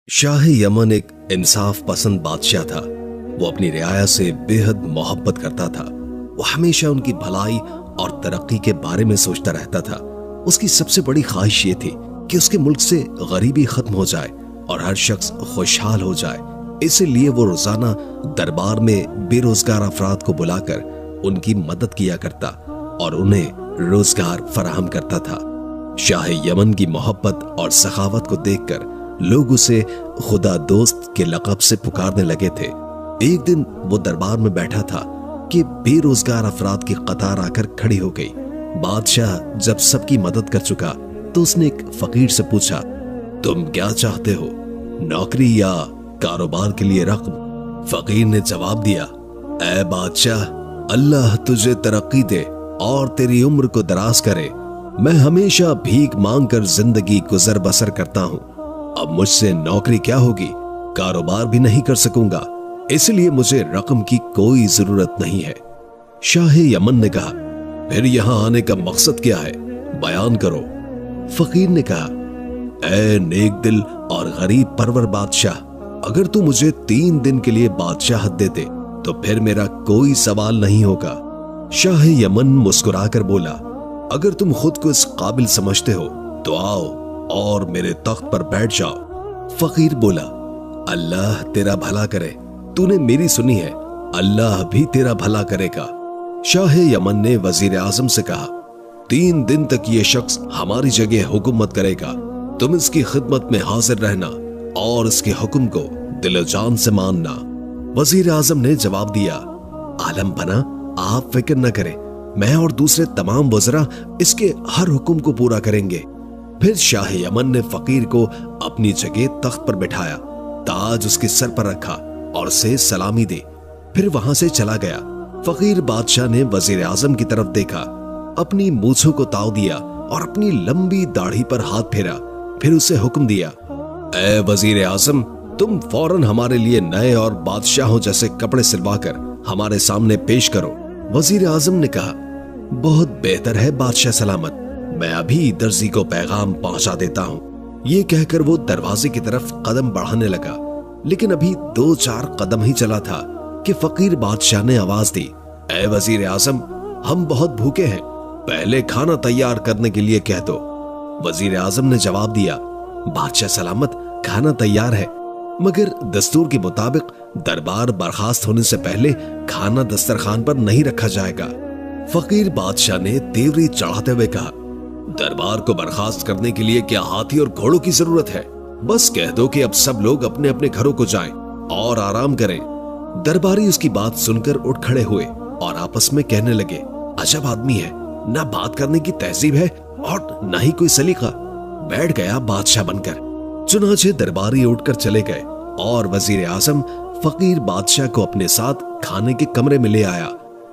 Shah Yemen एक इंसाफ पसंद बादशाह था। वो अपनी रियाया से बेहद मोहब्बत करता था। वो हमेशा उनकी भलाई और तरक्की के बारे में सोचता रहता था। उसकी सबसे बड़ी ख्वाहिश ये थी कि उसके मुल्क से गरीबी खत्म हो जाए और हर शख्स खुशहाल हो जाए। इसीलिए वो रोजाना दरबार में बेरोजगार अफराद को बुलाकर उनकी मदद किया करता और उन्हें रोजगार फराहम करता था। शाह यमन की मोहब्बत और सखावत को देखकर लोग उसे खुदा दोस्त के लक़ब से पुकारने लगे थे। एक दिन वो दरबार में बैठा था कि बेरोजगार अफराद की कतार आकर खड़ी हो गई। बादशाह जब सबकी मदद कर चुका तो उसने एक फकीर से पूछा, तुम क्या चाहते हो, नौकरी या कारोबार के लिए रकम? फकीर ने जवाब दिया, ऐ बादशाह, अल्लाह तुझे तरक्की दे और तेरी उम्र को दराज करे। मैं हमेशा भीख मांग कर जिंदगी गुजर बसर करता हूँ। अब मुझसे नौकरी क्या होगी, कारोबार भी नहीं कर सकूंगा, इसलिए मुझे रकम की कोई जरूरत नहीं है। शाह यमन ने कहा, फिर यहां आने का मकसद क्या है, बयान करो। फकीर ने कहा, ऐ नेक दिल और गरीब परवर बादशाह, अगर तू मुझे 3 दिन के लिए बादशाहत दे दे तो फिर मेरा कोई सवाल नहीं होगा। शाह यमन मुस्कुराकर बोला, अगर तुम खुद को इस काबिल समझते हो तो आओ और मेरे तख्त पर बैठ जाओ। फकीर बोला, अल्लाह तेरा भला करे, तूने मेरी सुनी है, अल्लाह भी तेरा भला करेगा। शाह यमन ने वजीर आजम से कहा, 3 दिन तक ये शख्स हमारी जगह हुकूमत करेगा, तुम इसकी खिदमत में हाजिर रहना और इसके हुक्म को दिल जान से मानना। वजीर आजम ने जवाब दिया, आलम बना, आप फिक्र न करें, मैं और दूसरे तमाम वज़रा इसके हर हुक्म को पूरा करेंगे। फिर शाह यमन ने फकीर को अपनी जगह तख्त पर बिठाया, ताज उसके सर पर रखा और उसे सलामी दी, फिर वहां से चला गया। फकीर बादशाह ने वजीर आजम की तरफ देखा, अपनी मूंछों को ताव दिया और अपनी लंबी दाढ़ी पर हाथ फेरा, फिर उसे हुक्म दिया, ऐ वजीर आजम, तुम फौरन हमारे लिए नए और बादशाहों जैसे कपड़े सिलवाकर हमारे सामने पेश करो। वजीर आजम ने कहा, बहुत बेहतर है बादशाह सलामत, मैं अभी दर्जी को पैगाम पहुंचा देता हूं। ये कहकर वो दरवाजे की तरफ कदम बढ़ाने लगा, लेकिन अभी 2-4 कदम ही चला था कि फकीर बादशाह ने आवाज दी, ऐ वजीर आजम, हम बहुत भूखे हैं, पहले खाना तैयार करने के लिए कह दो। वजीर आजम ने जवाब दिया, बादशाह सलामत, खाना तैयार है, मगर दस्तूर के मुताबिक दरबार बर्खास्त होने से पहले खाना दस्तरखान पर नहीं रखा जाएगा। फकीर बादशाह ने तेवरी चढ़ाते हुए कहा, दरबार को बर्खास्त करने के लिए क्या हाथी और घोड़ों की जरूरत है? बस कह दो कि अब सब लोग अपने अपने घरों को जाएं और आराम करें। दरबारी उसकी बात सुनकर उठ खड़े हुए और आपस में कहने लगे, अजब आदमी है, ना बात करने की तहजीब है और ना ही कोई सलीका। बैठ गया बादशाह बनकर। चुनाचे दरबारी उठकर चले गए और वजीर आजम फकीर बादशाह को अपने साथ खाने के कमरे में ले आया,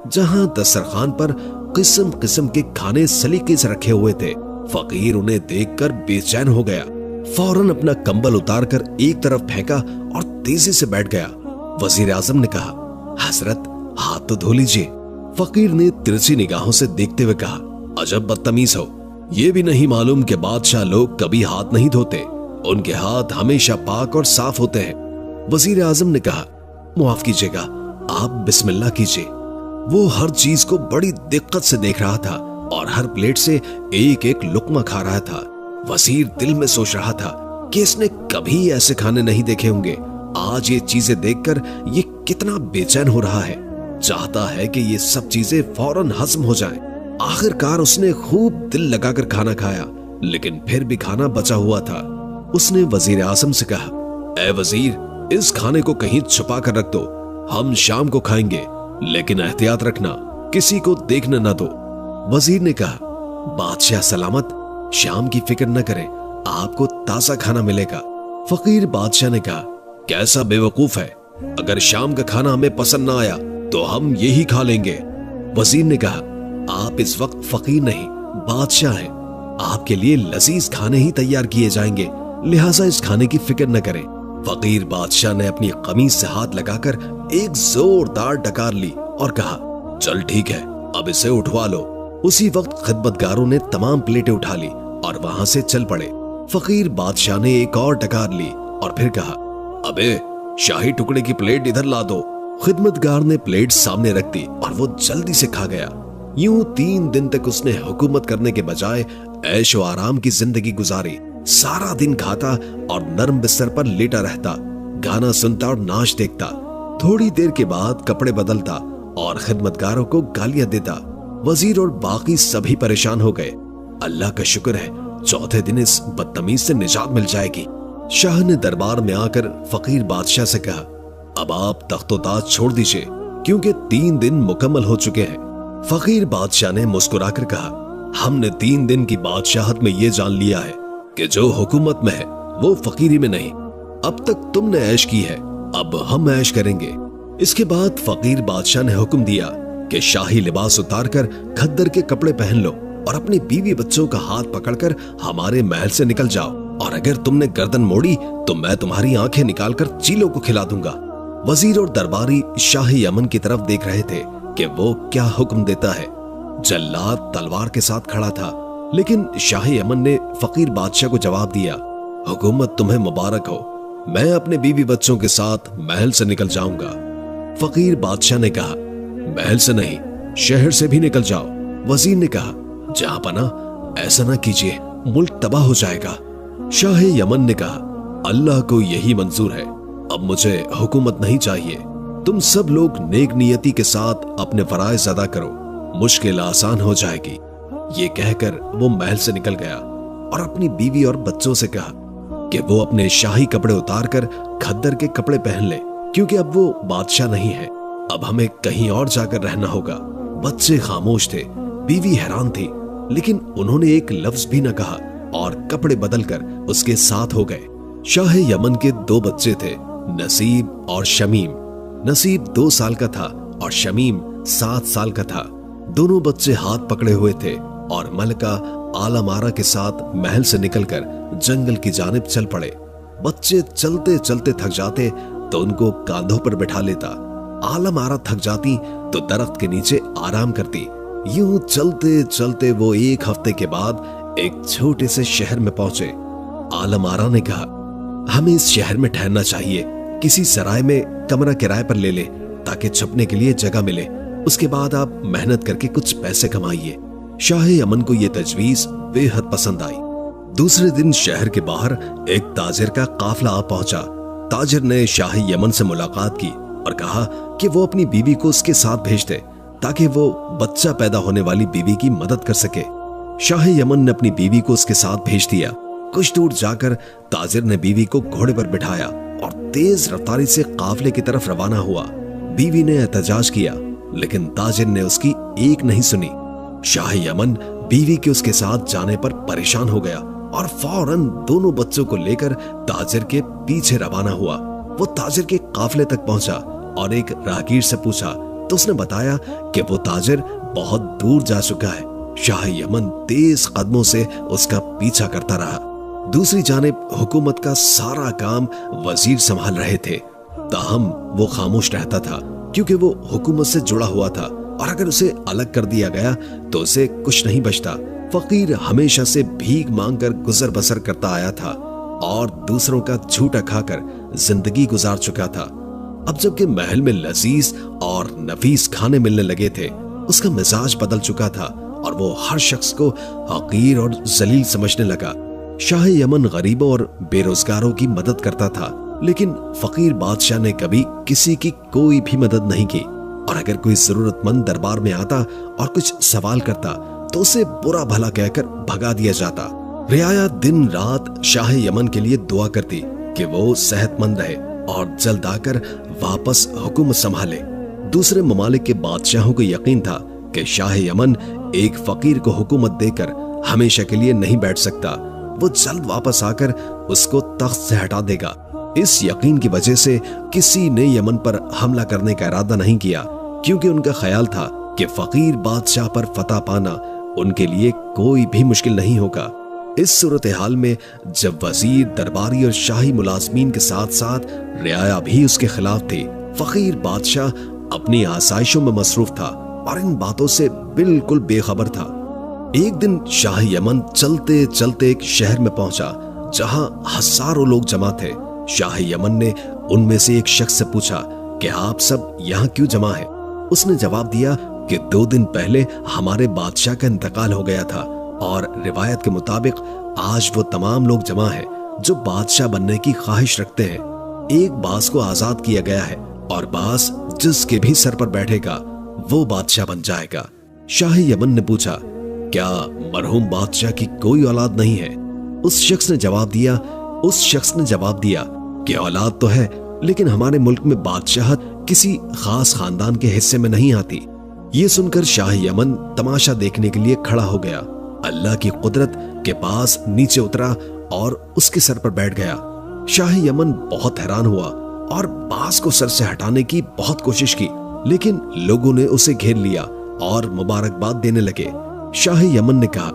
जहां दस्तरखान पर किस्म किस्म के खाने सलीके से रखे हुए थे। फकीर उन्हें देखकर बेचैन हो गया, फौरन अपना कंबल उतारकर एक तरफ फेंका और तेजी से बैठ गया। वजीर आजम ने कहा, हजरत, हाथ तो धो लीजिए। फकीर ने तिरछी निगाहों से देखते हुए कहा, अजब बदतमीज हो, ये भी नहीं मालूम कि बादशाह लोग कभी हाथ नहीं धोते, उनके हाथ हमेशा पाक और साफ होते हैं। वजीर आजम ने कहा, मुआफ कीजिएगा, आप बिस्मिल्लाह कीजिए। वो हर चीज को बड़ी दिक्कत से देख रहा था और हर प्लेट से एक एक लुकमा खा रहा था। वजीर दिल में सोच रहा था कि इसने कभी ऐसे खाने नहीं देखे होंगे। आज ये चीजें देखकर ये कितना बेचैन हो रहा है, चाहता है कि ये सब चीजें फौरन हजम हो जाएं। आखिरकार उसने खूब दिल लगाकर खाना खाया, लेकिन फिर भी खाना बचा हुआ था। उसने वजीर आजम से कहा, ऐ वजीर, इस खाने को कहीं छुपा कर रख दो, हम शाम को खाएंगे, लेकिन एहतियात रखना, किसी को देखने न दो। वजीर ने कहा, बादशाह सलामत, शाम की फिक्र न करें, आपको ताजा खाना मिलेगा। फकीर बादशाह ने कहा, कैसा बेवकूफ है, अगर शाम का खाना हमें पसंद ना आया तो हम यही खा लेंगे। वजीर ने कहा, आप इस वक्त फकीर नहीं, बादशाह हैं, आपके लिए लजीज खाने ही तैयार किए जाएंगे, लिहाजा इस खाने की फिक्र न करें। फकीर बादशाह ने अपनी कमीज से हाथ लगाकर एक जोरदार डकार ली और कहा, चल ठीक है, अब इसे उठवा लो। उसी वक्त खिदमतगारों ने तमाम प्लेटें उठा ली और वहां से चल पड़े। फकीर बादशाह ने एक और डकार ली और फिर कहा, अबे शाही टुकड़े की प्लेट इधर ला दो। खिदमतगार ने प्लेट सामने रख दी और वो जल्दी से खा गया। यूं 3 दिन तक उसने हुकूमत करने के बजाय ऐशो आराम की जिंदगी गुजारी। सारा दिन खाता और नरम बिस्तर पर लेटा रहता, गाना सुनता और नाच देखता। थोड़ी देर के बाद कपड़े बदलता और खिदमतगारों को गालियां देता। वजीर और बाकी सभी परेशान हो गए। अल्लाह का शुक्र है, चौथे दिन इस बदतमीज से निजात मिल जाएगी। शाह ने दरबार में आकर फकीर बादशाह से कहा, अब आप तख्तो ताज छोड़ दीजिए, क्योंकि 3 दिन मुकम्मल हो चुके हैं। फकीर बादशाह ने मुस्कुराकर कहा, हमने 3 दिन की बादशाहत में ये जान लिया है कि जो हुकूमत में है वो फकीरी में नहीं। अब तक तुमने ऐश की है, अब हम ऐश करेंगे। इसके बाद फकीर बादशाह ने हुक्म दिया कि शाही लिबास उतारकर खद्दर के कपड़े पहन लो और अपनी बीवी बच्चों का हाथ पकड़कर हमारे महल से निकल जाओ, और अगर तुमने गर्दन मोड़ी तो मैं तुम्हारी आंखें निकालकर चीलों को खिला दूंगा। वजीर और दरबारी शाही यमन की तरफ देख रहे थे कि वो क्या हुक्म देता है। जल्लाद तलवार के साथ खड़ा था, लेकिन शाही यमन ने फकीर बादशाह को जवाब दिया, हुकूमत तुम्हें मुबारक हो, मैं अपने बीवी बच्चों के साथ महल से निकल जाऊंगा। फकीर बादशाह ने कहा, महल से नहीं, शहर से भी निकल जाओ। वजीर ने कहा, जहां पना ऐसा ना कीजिए, मुल्क तबाह हो जाएगा। शाह यमन ने कहा, अल्लाह को यही मंजूर है, अब मुझे हुकूमत नहीं चाहिए। तुम सब लोग नेक नियति के साथ अपने फराइज अदा करो, मुश्किल आसान हो जाएगी। ये कहकर वो महल से निकल गया और अपनी बीवी और बच्चों से कहा कि वो अपने शाही कपड़े उतारकर खद्दर के कपड़े पहन ले, क्योंकि अब वो बादशाह नहीं है, अब हमें कहीं और जाकर रहना होगा। बच्चे खामोश थे, बीवी हैरान थी, लेकिन उन्होंने एक लफ्ज भी न कहा और कपड़े बदलकर उसके साथ हो गए। शाह यमन के 2 बच्चे थे, नसीब और शमीम। नसीब 2 साल का था और शमीम 7 साल का था। दोनों बच्चे हाथ पकड़े हुए थे और मलका आलमारा के साथ महल से निकलकर जंगल की जानिब चल पड़े। बच्चे चलते चलते थक जाते तो उनको कांधों पर बैठा लेता, आलमारा थक जाती तो दरख्त के नीचे आराम करती। यूं चलते चलते वो 1 हफ्ते के बाद एक छोटे से शहर में पहुंचे। आलमारा ने कहा, हमें इस शहर में ठहरना चाहिए, किसी सराय में कमरा किराए पर ले ले ताकि छुपने के लिए जगह मिले, उसके बाद आप मेहनत करके कुछ पैसे कमाइए। शाह यमन को यह तजवीज बेहद पसंद आई। दूसरे दिन शहर के बाहर एक ताजिर का काफिला आ पहुंचा। ताजिर ने शाह यमन से मुलाकात की और कहा कि वो अपनी बीवी को उसके साथ भेज दे ताकि वो बच्चा पैदा होने वाली बीवी की मदद कर सके। शाह यमन ने अपनी बीवी को उसके साथ भेज दिया। कुछ दूर जाकर ताजिर ने बीवी को घोड़े पर बिठाया और तेज रफ्तारी से काफिले की तरफ रवाना हुआ। बीवी ने एहतजाज किया, लेकिन ताजिर ने उसकी एक नहीं सुनी। शाह यमन बीवी के उसके साथ जाने पर परेशान हो गया और फौरन दोनों बच्चों को लेकर ताजिर के पीछे रवाना हुआ। वो ताजिर के काफिले तक पहुंचा और एक राहगीर से पूछा तो उसने बताया कि वो ताजिर बहुत दूर जा चुका है। शाह यमन तेज कदमों से उसका पीछा करता रहा। दूसरी जानिब हुकूमत का सारा काम वजीर संभाल रहे थे, ताहम वो खामोश रहता था क्योंकि वो हुकूमत से जुड़ा हुआ था और अगर उसे अलग कर दिया गया तो उसे कुछ नहीं बचता। फकीर हमेशा से भीख मांगकर गुजर बसर करता आया था और दूसरों का झूठा खाकर जिंदगी गुजार चुका था। अब जबकि महल में लजीज और नफीस खाने मिलने लगे थे, उसका मिजाज बदल चुका था और वो हर शख्स को हकीर और जलील समझने लगा। शाह यमन गरीबों और बेरोजगारों की मदद करता था, लेकिन फकीर बादशाह ने कभी किसी की कोई भी मदद नहीं की और अगर कोई जरूरतमंद दरबार में आता और कुछ सवाल करता तो उसे बुरा भला कहकर भगा दिया जाता। रियाया दिन रात शाह यमन के लिए दुआ करती कि वो सेहतमंद रहे और जल्द आकर वापस हुकूमत संभाले। दूसरे ममालिक के बादशाहों को यकीन था कि शाह यमन एक फकीर को हुकूमत देकर हमेशा के लिए नहीं बैठ सकता, वो जल्द वापस आकर उसको तख्त से हटा देगा। इस यकीन की वजह से किसी ने यमन पर हमला करने का इरादा नहीं किया, क्योंकि उनका ख्याल था कि फकीर बादशाह पर फतह पाना उनके लिए कोई भी मुश्किल नहीं होगा। इस सूरत हाल में जब वजीर, दरबारी और शाही मुलाजमीन के साथ साथ रियाया भी उसके खिलाफ थे, फकीर बादशाह अपनी आसाइशों में मसरूफ था और इन बातों से बिल्कुल बेखबर था। एक दिन शाह यमन चलते चलते एक शहर में पहुंचा जहां हजारों लोग जमा थे। शाह यमन ने उनमें से एक शख्स से पूछा कि आप सब यहाँ क्यों जमा हैं? उसने जवाब दिया कि 2 दिन पहले हमारे बादशाह का इंतकाल हो गया था और रिवायत के मुताबिक आज वो तमाम लोग जमा हैं जो बादशाह बनने की ख्वाहिश रखते हैं। एक बास को आजाद किया गया है और बास जिसके भी सर पर बैठेगा वो बादशाह बन जाएगा। शाह यमन ने पूछा, क्या मरहूम बादशाह की कोई औलाद नहीं है? उस शख्स ने जवाब दिया कि औलाद तो है, लेकिन हमारे मुल्क में बादशाहत किसी खास खानदान के हिस्से में नहीं आती। ये सुनकर शाह यमन तमाशा देखने के लिए खड़ा हो गया। अल्लाह की कुदरत के पास नीचे उतरा और उसके सर पर बैठ गया। शाह यमन बहुत हैरान हुआ और बास को सर से हटाने की बहुत कोशिश की, लेकिन लोगों ने उसे घेर लिया और मुबारकबाद देने लगे। शाह यमन ने कहा,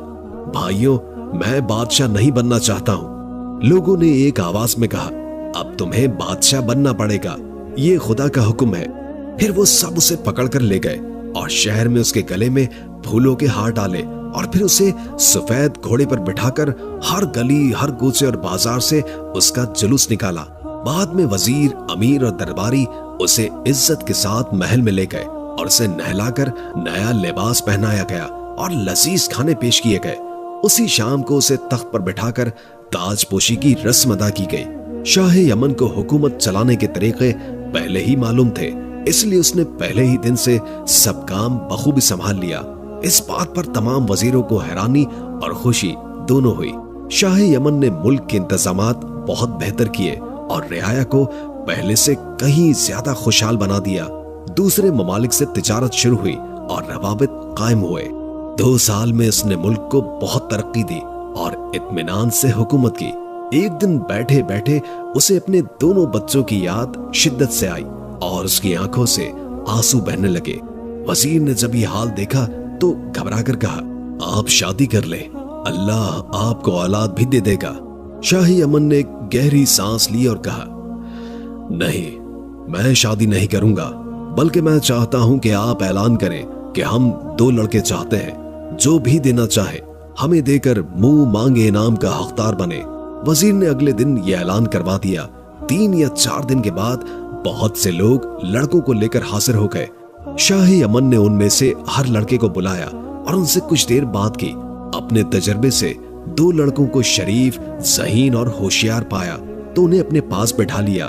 भाइयों, मैं बादशाह नहीं बनना चाहता हूँ। लोगों ने एक आवाज में कहा, अब तुम्हें बादशाह बनना पड़ेगा, ये खुदा का हुक्म है। फिर वो सब उसे पकड़कर ले गए और शहर में उसके गले में फूलों के हार डाले और फिर उसे सफेद घोड़े पर बिठाकर हर गली, हर कूचे और बाजार से उसका जुलूस निकाला। बाद में वजीर, अमीर और दरबारी उसे इज्जत के साथ महल में ले गए और उसे नहलाकर नया लिबास पहनाया गया और लजीज खाने पेश किए गए। उसी शाम को उसे तख्त पर बिठाकर ताजपोशी की रस्म अदा की गई। शाह यमन को हुकूमत चलाने के तरीके पहले ही मालूम थे, इसलिए उसने पहले ही दिन से सब काम बखूबी संभाल लिया। इस बात पर तमाम वजीरों को हैरानी और खुशी दोनों हुई। शाह यमन ने मुल्क के इंतजामात बहुत बेहतर किए और रियाया को पहले से कहीं ज्यादा खुशहाल बना दिया। दूसरे ममालिक से तिजारत शुरू हुई और रवाबित कायम हुए। 2 साल में इसने मुल्क को बहुत तरक्की दी और इत्मीनान से हुकूमत की। एक दिन बैठे बैठे उसे अपने दोनों बच्चों की याद शिद्दत से आई और उसकी आंखों से आंसू बहने लगे। वजीर ने जब ये हाल देखा तो घबरा कर कहा, आप शादी कर ले, अल्लाह आपको औलाद भी दे देगा। शाह यमन ने गहरी सांस ली और कहा, नहीं, मैं शादी नहीं करूंगा, बल्कि मैं चाहता हूं कि आप ऐलान करें कि हम 2 लड़के चाहते हैं, जो भी देना चाहे हमें देकर मुंह मांगे इनाम का हकदार बने। वजीर ने अगले दिन यह ऐलान करवा दिया। 3 या 4 दिन के बाद बहुत से लोग लड़कों को लेकर हाजिर हो गए। शाह यमन ने उनमें से हर लड़के को बुलाया और उनसे कुछ देर बात की। अपने तजर्बे से 2 लड़कों को शरीफ, ज़हीन और होशियार पाया तो उन्हें अपने पास बैठा लिया।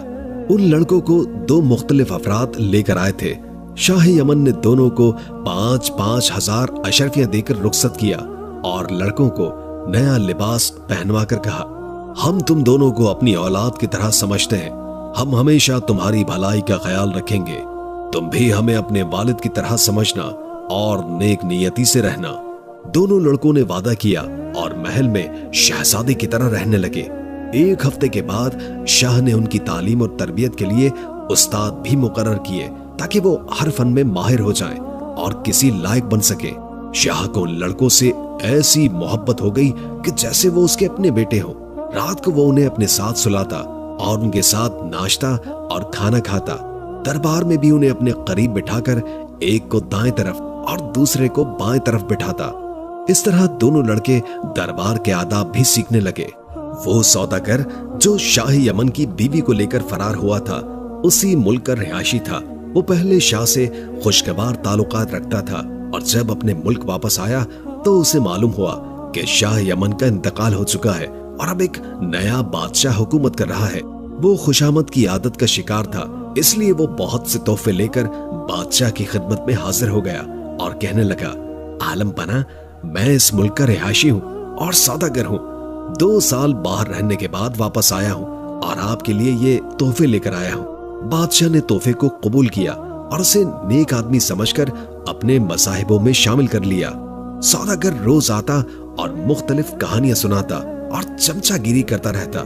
उन लड़कों को 2 मुख्तलिफ अफराद लेकर आए थे। शाह यमन ने दोनों को 5-5 हजार अशरफियां देकर रुखसत किया और लड़कों को नया लिबास पहनवा कर कहा, हम तुम दोनों को अपनी औलाद की तरह समझते हैं, हम हमेशा तुम्हारी भलाई का ख्याल रखेंगे, तुम भी हमें अपने वालिद की तरह समझना और नेक नियति से रहना। दोनों लड़कों ने वादा किया और महल में शहजादे की तरह रहने लगे। 1 हफ्ते के बाद शाह ने उनकी तालीम और तरबियत के लिए उस्ताद भी मुकर्रर किए ताकि वो हर फन में माहिर हो जाएं और किसी लायक बन सके। शाह को उन लड़कों से ऐसी मोहब्बत हो गई कि जैसे वो उसके अपने बेटे हों। रात को वो उन्हें अपने साथ सुलाता और उनके साथ नाश्ता और खाना खाता। दरबार में भी उन्हें अपने करीब बिठाकर एक को दाएं तरफ और दूसरे को बाएं तरफ बिठाता। इस तरह दोनों लड़के दरबार के आदाब भी सीखने लगे। वो सौदागर जो शाह यमन की बीवी को लेकर फरार हुआ था, उसी मुल्क का रिहायशी था। वो पहले शाह से खुशगवार ताल्लुकात रखता था और जब अपने मुल्क वापस आया तो उसे मालूम हुआ कि शाह यमन का इंतकाल हो चुका है और अब एक नया बादशाह हुकूमत कर रहा है। वो खुशामद की आदत का शिकार था, इसलिए वो बहुत से तोहफे लेकर बादशाह की खिदमत में हाजिर हो गया और कहने लगा, आलम बना, मैं इस मुल्क का रिहायशी हूँ और सौदागर हूँ। 2 साल बाहर रहने के बाद वापस आया हूँ और आपके लिए ये तोहफे लेकर आया हूँ। बादशाह ने तोहफे को कबूल किया और उसे नेक आदमी समझकर अपने मसाहिबों में शामिल कर लिया। सौदागर रोज आता और मुख्तलिफ कहानियां सुनाता और चमचागिरी करता रहता।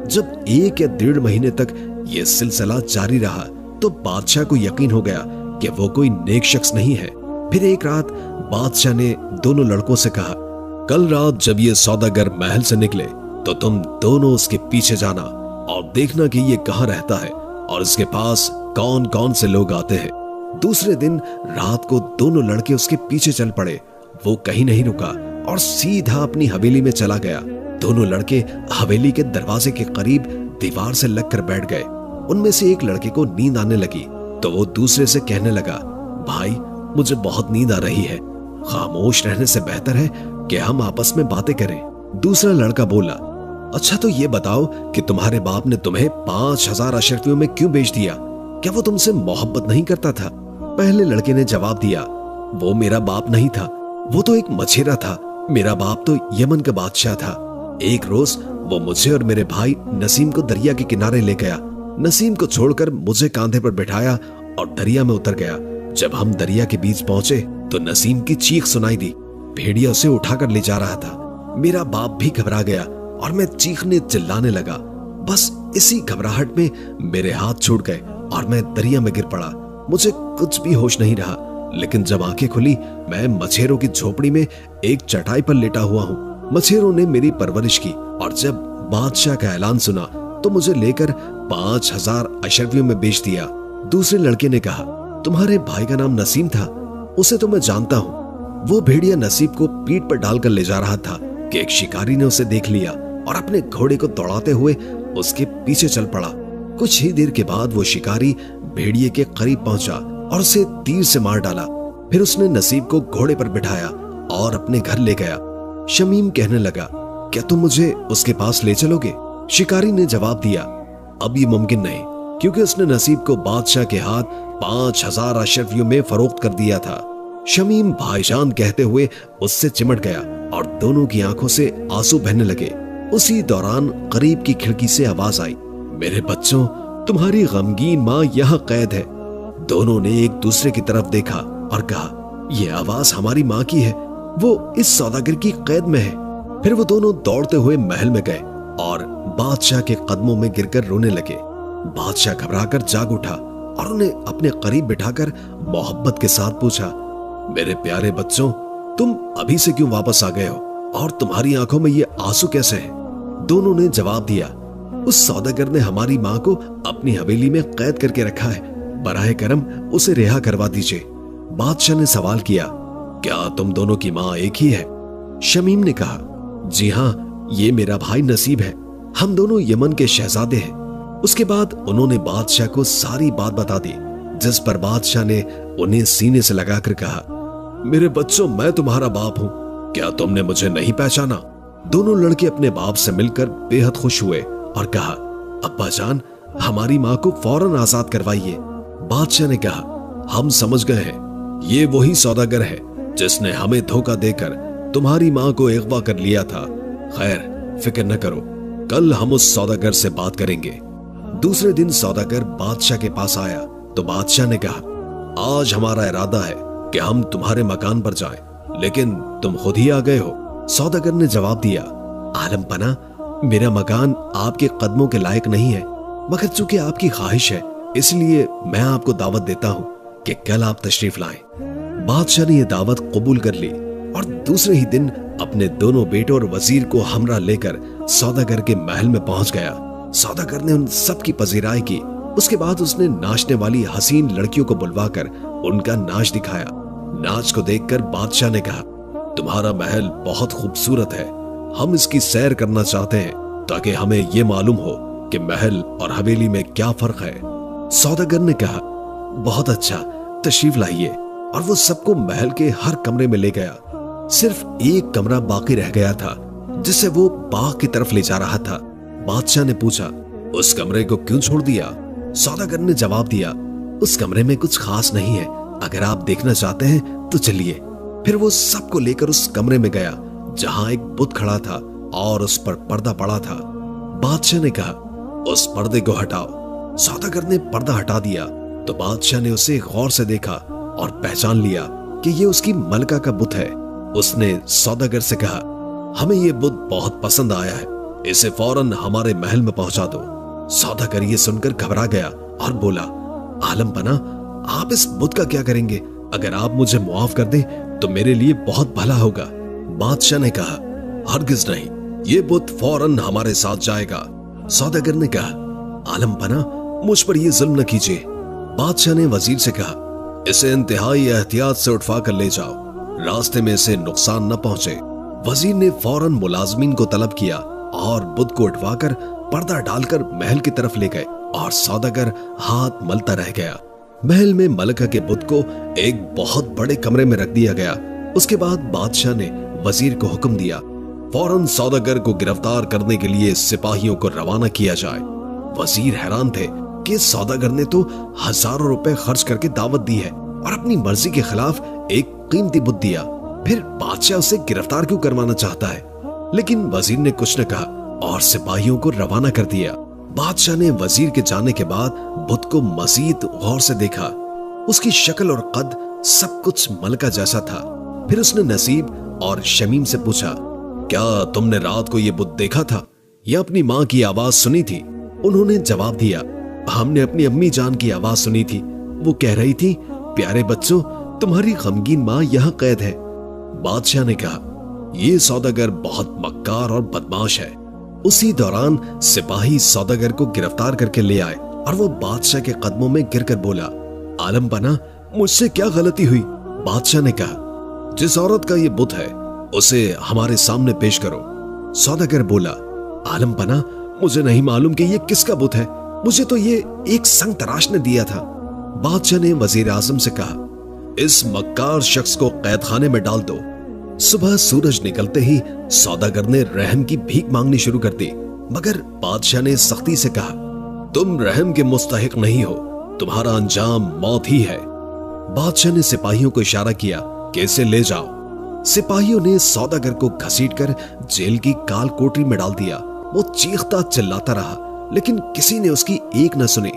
जब 1 या 1.5 महीने तक ये सिलसिला जारी रहा तो बादशाह को यकीन हो गया कि वो कोई नेक शख्स नहीं है। फिर एक रात बादशाह ने दोनों लड़कों से कहा, कल रात जब ये सौदागर महल से निकले तो तुम दोनों उसके पीछे जाना और देखना कि ये कहाँ रहता है और इसके पास कौन कौन से लोग आते हैं। दूसरे दिन रात को दोनों लड़के उसके पीछे चल पड़े। वो कहीं नहीं रुका और सीधा अपनी हवेली में चला गया। दोनों लड़के हवेली के दरवाजे के करीब दीवार से लगकर बैठ गए। उनमें से एक लड़के को नींद आने लगी तो वो दूसरे से कहने लगा, भाई मुझे बहुत नींद आ रही है, खामोश रहने से बेहतर है कि हम आपस में बातें करें। दूसरा लड़का बोला, अच्छा तो ये बताओ कि तुम्हारे बाप ने तुम्हें 5000 अशरफियों में क्यों बेच दिया? क्या वो तुमसे मोहब्बत नहीं करता था? पहले लड़के ने जवाब दिया, वो मेरा बाप नहीं था, वो तो एक मछेरा था। मेरा बाप तो यमन का बादशाह था। एक रोज वो मुझे और मेरे भाई नसीम को दरिया के किनारे ले गया। नसीम को छोड़कर मुझे कांधे पर बिठाया और दरिया में उतर गया। जब हम दरिया के बीच पहुंचे तो नसीम की चीख सुनाई दी। भेड़िया उसे उठाकर ले जा रहा था। मेरा बाप भी घबरा गया और मैं चीखने चिल्लाने लगा। बस इसी घबराहट में मेरे हाथ छूट गए और मैं दरिया में गिर पड़ा। मुझे कुछ भी होश नहीं रहा, लेकिन जब आंखें खुली मैं मछेरों की झोपड़ी में एक चटाई पर लेटा हुआ हूँ। मछेरों ने मेरी परवरिश की और जब बादशाह का ऐलान सुना तो मुझे लेकर 5000 अशरफियों में बेच दिया। दूसरे लड़के ने कहा, तुम्हारे भाई का नाम नसीम था? उसे तो मैं जानता हूँ। वो भेड़िया नसीब को पीठ पर डालकर ले जा रहा था कि एक शिकारी ने उसे देख लिया और अपने घोड़े को दौड़ाते हुए उसके पीछे चल पड़ा। कुछ ही देर के बाद वो शिकारी भेड़िए के करीब पहुंचा और उसे तीर से मार डाला। फिर उसने नसीब को घोड़े पर बिठाया और अपने घर ले गया। शमीम कहने लगा, क्या तुम मुझे उसके पास ले चलोगे? शिकारी ने जवाब दिया, अब ये मुमकिन नहीं, क्योंकि उसने नसीब को बादशाह के हाथ 5000 अशरफियों में फरोख्त कर दिया था। शमीम भाईजान कहते हुए उससे चिमट गया और दोनों की आंखों से आंसू बहने लगे। उसी दौरान करीब की खिड़की से आवाज आई, मेरे बच्चों, तुम्हारी गमगीन माँ यहाँ कैद है। दोनों ने एक दूसरे की तरफ देखा और कहा, यह आवाज हमारी माँ की है, वो इस सौदागर की कैद में है। फिर वो दोनों दौड़ते हुए महल में गए और बादशाह के कदमों में गिरकर रोने लगे। बादशाह घबराकर जाग उठा और उन्हें अपने करीब बिठाकर मोहब्बत के साथ पूछा, मेरे प्यारे बच्चों, तुम अभी से क्यों वापस आ गए हो और तुम्हारी आंखों में ये आंसू कैसे हैं? दोनों ने जवाब दिया, उस सौदागर ने हमारी माँ को अपनी हवेली में कैद करके रखा है, बराए करम उसे रिहा करवा दीजिए। बादशाह ने सवाल किया, क्या तुम दोनों की माँ एक ही है? शमीम ने कहा, जी हाँ, ये मेरा भाई नसीब है, हम दोनों यमन के शहजादे हैं। उसके बाद उन्होंने बादशाह को सारी बात बता दी, जिस पर बादशाह ने उन्हें सीने से लगाकर कहा, मेरे बच्चों, मैं तुम्हारा बाप हूं, क्या तुमने मुझे नहीं पहचाना? दोनों लड़के अपने बाप से मिलकर बेहद खुश हुए और कहा, अब्बा जान, हमारी माँ को फौरन आजाद करवाइए। बादशाह ने कहा, हम समझ गए हैं, ये वही सौदागर है जिसने हमें धोखा देकर तुम्हारी माँ को अगवा कर लिया था। खैर, फिक्र न करो, कल हम उस सौदागर से बात करेंगे। दूसरे दिन सौदागर बादशाह के पास आया तो बादशाह ने कहा, आज हमारा इरादा है कि हम तुम्हारे मकान पर जाएं, लेकिन तुम खुद ही आ गए हो। सौदागर ने जवाब दिया, आलम पना, मेरा मकान आपके कदमों के लायक नहीं है, मगर चूंकि आपकी ख्वाहिश है इसलिए मैं आपको दावत देता हूं कि कल आप तशरीफ लाएं। बादशाह ने यह दावत कबूल कर ली और दूसरे ही दिन अपने दोनों बेटों और वजीर को हमरा लेकर सौदागर के महल में पहुंच गया। सौदागर ने उन सब की पजीराई की। उसके बाद उसने नाचने वाली हसीन लड़कियों को बुलवाकर उनका नाच दिखाया। नाच को देखकर बादशाह ने कहा, तुम्हारा महल बहुत खूबसूरत है, हम इसकी सैर करना चाहते हैं ताकि हमें ये मालूम हो कि महल और हवेली में क्या फर्क है। सौदागर ने कहा, बहुत अच्छा, तशरीफ लाइए। और वो सबको महल के हर कमरे में ले गया। सिर्फ एक कमरा बाकी रह गया था जिसे वो बाग की तरफ ले जा रहा था। बादशाह ने पूछा, उस कमरे को क्यों छोड़ दिया? सौदागर ने जवाब दिया, उस कमरे में कुछ खास नहीं है, अगर आप देखना चाहते हैं तो चलिए। फिर वो सबको लेकर उस कमरे में गया जहां एक बुत खड़ा था और उस पर पर्दा पड़ा था। बादशाह ने कहा, उस पर्दे को हटाओ। सौदागर ने पर्दा हटा दिया तो बादशाह ने उसे गौर से देखा और पहचान लिया कि ये उसकी मलका का बुत है। उसने सौदागर से कहा, हमें ये बुत बहुत पसंद आया है, इसे फौरन हमारे महल में पहुंचा दो। सौदागर ये सुनकर घबरा गया और बोला, आलम पना, आप इस बुत का क्या करेंगे? अगर आप मुझे मुआफ कर दें तो मेरे लिए बहुत भला होगा। बादशाह ने कहा, हरगिज नहीं, ये बुत फौरन हमारे साथ जाएगा। सौदागर ने कहा, आलम पना, मुझ पर ये जुल्म न कीजिए। बादशाह ने वजीर से कहा, इसे इंतहाई एहतियात से उठवा कर ले जाओ, रास्ते में इसे नुकसान न पहुंचे। वजीर ने फौरन मुलाजमीन को तलब किया और बुत को उठवाकर पर्दा डालकर महल की तरफ ले गए और सौदागर हाथ मलता रह गया। महल में मलका के बुत को एक बहुत बड़े कमरे में रख दिया गया। उसके बाद बादशाह ने वजीर को हुक्म दिया, फौरन सौदागर को गिरफ्तार करने के लिए सिपाहियों को रवाना किया जाए। वजीर हैरान थे कि सौदागर ने तो हजारों रुपए खर्च करके दावत दी है और अपनी मर्जी के खिलाफ एक कीमती बुत दिया, फिर बादशाह उसे गिरफ्तार क्यों करवाना चाहता है। लेकिन वजीर ने कुछ न कहा और सिपाहियों को रवाना कर दिया। बादशाह ने वजीर के जाने के बाद बुत को मजीद गौर से देखा। उसकी शक्ल और कद सब कुछ मलका जैसा था। फिर उसने नसीब और शमीम से पूछा, क्या तुमने रात को ये बुत देखा था या अपनी माँ की आवाज सुनी थी? उन्होंने जवाब दिया, हमने अपनी अम्मी जान की आवाज सुनी थी। वो कह रही थी, प्यारे बच्चों, तुम्हारी गमगीन माँ यहाँ कैद है। बादशाह ने कहा, ये सौदागर बहुत मक्कार और बदमाश है। उसी दौरान सिपाही सौदागर को गिरफ्तार करके ले आए और वो बादशाह के कदमों में गिरकर बोला, आलम बना, मुझसे क्या गलती हुई? बादशाह ने कहा, जिस औरत का ये बुत है उसे हमारे सामने पेश करो। सौदागर बोला, आलम बना, मुझे नहीं मालूम कि ये किसका बुत है, मुझे तो ये एक संग तराश ने दिया था। बादशाह ने वजीर आजम से कहा, इस मक्कार शख्स को कैद खाने में डाल दो। सुबह सूरज निकलते ही सौदागर ने रहम की भीख मांगनी शुरू कर दी, मगर बादशाह ने सख्ती से कहा, तुम रहम के मुस्तहिक नहीं हो, तुम्हारा अंजाम मौत ही है। बादशाह ने सिपाहियों को इशारा किया कि इसे ले जाओ। सिपाहियों ने सौदागर को घसीटकर जेल की काल कोठरी में डाल दिया। वो चीखता चिल्लाता रहा, लेकिन किसी ने उसकी एक न सुनी।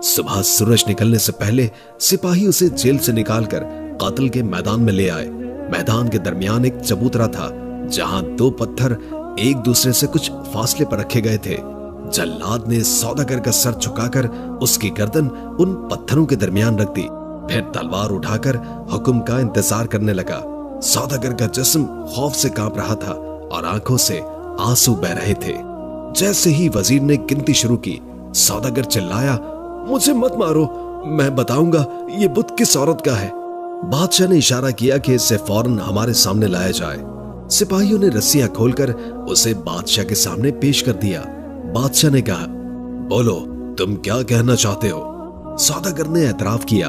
सुबह सूरज निकलने से पहले सिपाही उसे जेल से निकालकर कातिल के मैदान में ले आए। मैदान के दरमियान एक चबूतरा था, जहां दो पत्थर एक दूसरे से कुछ फासले पर रखे गए थे। जल्लाद ने सौदागर का सर झुकाकर उसकी गर्दन उन पत्थरों के दरमियान रख दी, फिर तलवार उठाकर हुक्म का इंतजार करने लगा। सौदागर का जिस्म खौफ से कांप रहा था और आंखों से आंसू बह रहे थे। जैसे ही वजीर ने गिनती शुरू की, सौदागर चिल्लाया, मुझे मत मारो, मैं बताऊंगा ये बुत किस औरत का है। बादशाह ने इशारा किया कि इसे फौरन हमारे सामने लाया जाए। सिपाहियों ने रस्सियां खोलकर उसे बादशाह के सामने पेश कर दिया। बादशाह ने कहा, बोलो, तुम क्या कहना चाहते हो? सौदागर ने एतराफ किया,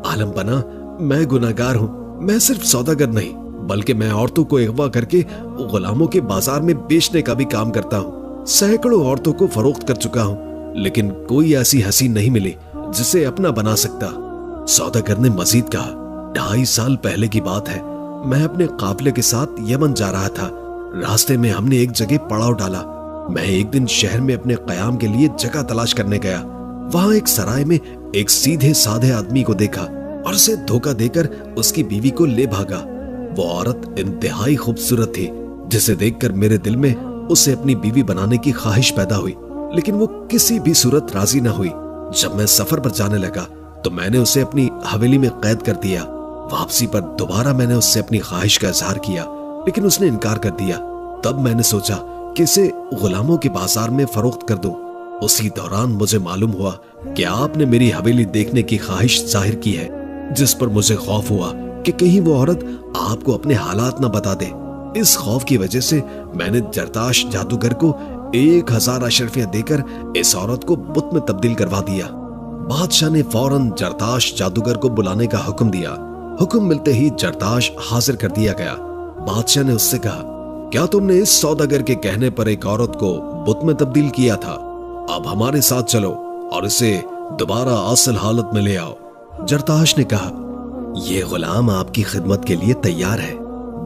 आलम बना, मैं गुनाहगार हूं। मैं सिर्फ सौदागर नहीं, बल्कि मैं औरतों को अगवा करके गुलामों के बाजार में बेचने का भी काम करता हूं। सैकड़ों औरतों को फरोख्त कर चुका हूं, लेकिन कोई ऐसी हसीन नहीं मिली जिसे अपना बना सकता। सौदागर ने मजीद कहा, 2.5 साल पहले की बात है, मैं अपने काफिले के साथ यमन जा रहा था। रास्ते में हमने एक जगह पड़ाव डाला। मैं एक दिन शहर में अपने कयाम के लिए जगह तलाश करने गया। वहां एक सराय में एक सीधे साधे आदमी को देखा और उसे धोखा देकर उसकी बीवी को ले भागा। वो औरत इंतहाई खूबसूरत थी, जिसे देखकर मेरे दिल में उसे अपनी बीवी बनाने की ख्वाहिश पैदा हुई, लेकिन वो किसी भी सूरत राजी न हुई। जब मैं सफर पर जाने लगा तो मैंने उसे अपनी हवेली में कैद कर दिया। वापसी पर दोबारा मैंने उससे अपनी ख्वाहिश का इजहार किया, लेकिन उसने इनकार कर दिया। तब मैंने सोचा कि इसे गुलामों के बाजार में फरोख्त कर दूं। उसी दौरान मुझे मालूम हुआ कि आपने मेरी हवेली देखने की ख्वाहिश जाहिर की है, जिस पर मुझे खौफ हुआ कि कहीं वो औरत आपको अपने हालात न बता दे। इस खौफ की वजह से मैंने जरताश जादूगर को 1000 अशरफियां देकर इस औरत को बुत में तब्दील करवा दिया। बादशाह ने फौरन जरताश जादूगर को बुलाने का हुक्म दिया। हुक्म मिलते ही जरताश हाजिर कर दिया गया। बादशाह ने उससे कहा, क्या तुमने इस सौदागर के कहने पर एक औरत को बुत में तब्दील किया था? अब हमारे साथ चलो और इसे दोबारा असल हालत में ले आओ। जरताश ने कहा, ये गुलाम आपकी खिदमत के लिए तैयार है।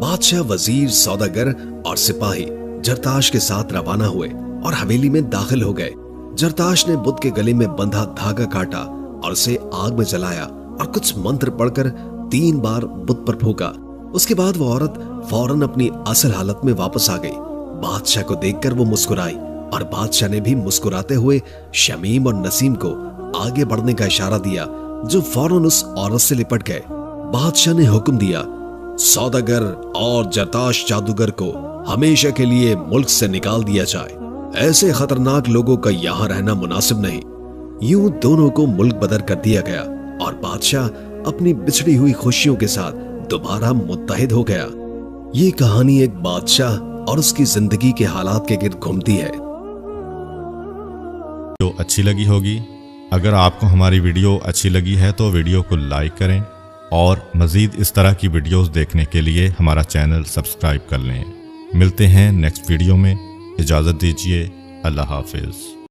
बादशाह, वजीर, सौदागर और सिपाही जरताश के साथ रवाना हुए और हवेली में दाखिल हो गए। जरताश ने बुत के गले में बंधा धागा काटा और उसे आग में जलाया और कुछ मंत्र पढ़कर 3 बार बुत पर फूंका। उसके बाद वो औरत फौरन अपनी असल हालत में वापस आ गई। बादशाह को देखकर वो मुस्कुराई और बादशाह ने भी मुस्कुराते हुए शमीम और नसीम को आगे बढ़ने का इशारा दिया, जो फौरन उस औरत से लिपट गए। बादशाह ने हुक्म दिया, सौदागर और जरताश जादूगर को हमेशा के लिए मुल्क से निकाल दिया जाए। ऐसे खतरनाक लोगों का यहाँ रहना मुनासिब नहीं। यूं दोनों को मुल्क बदर कर दिया गया और बादशाह अपनी बिछड़ी हुई खुशियों के साथ दोबारा मुत्तहिद हो गया। ये कहानी एक बादशाह और उसकी जिंदगी के हालात के गिर्द घूमती है। اچھی لگی ہوگی۔ اگر آپ کو ہماری ویڈیو اچھی لگی ہے تو ویڈیو کو لائک کریں اور مزید اس طرح کی ویڈیوز دیکھنے کے لیے ہمارا چینل سبسکرائب کر لیں۔ ملتے ہیں نیکسٹ ویڈیو میں، اجازت دیجیے، اللہ حافظ۔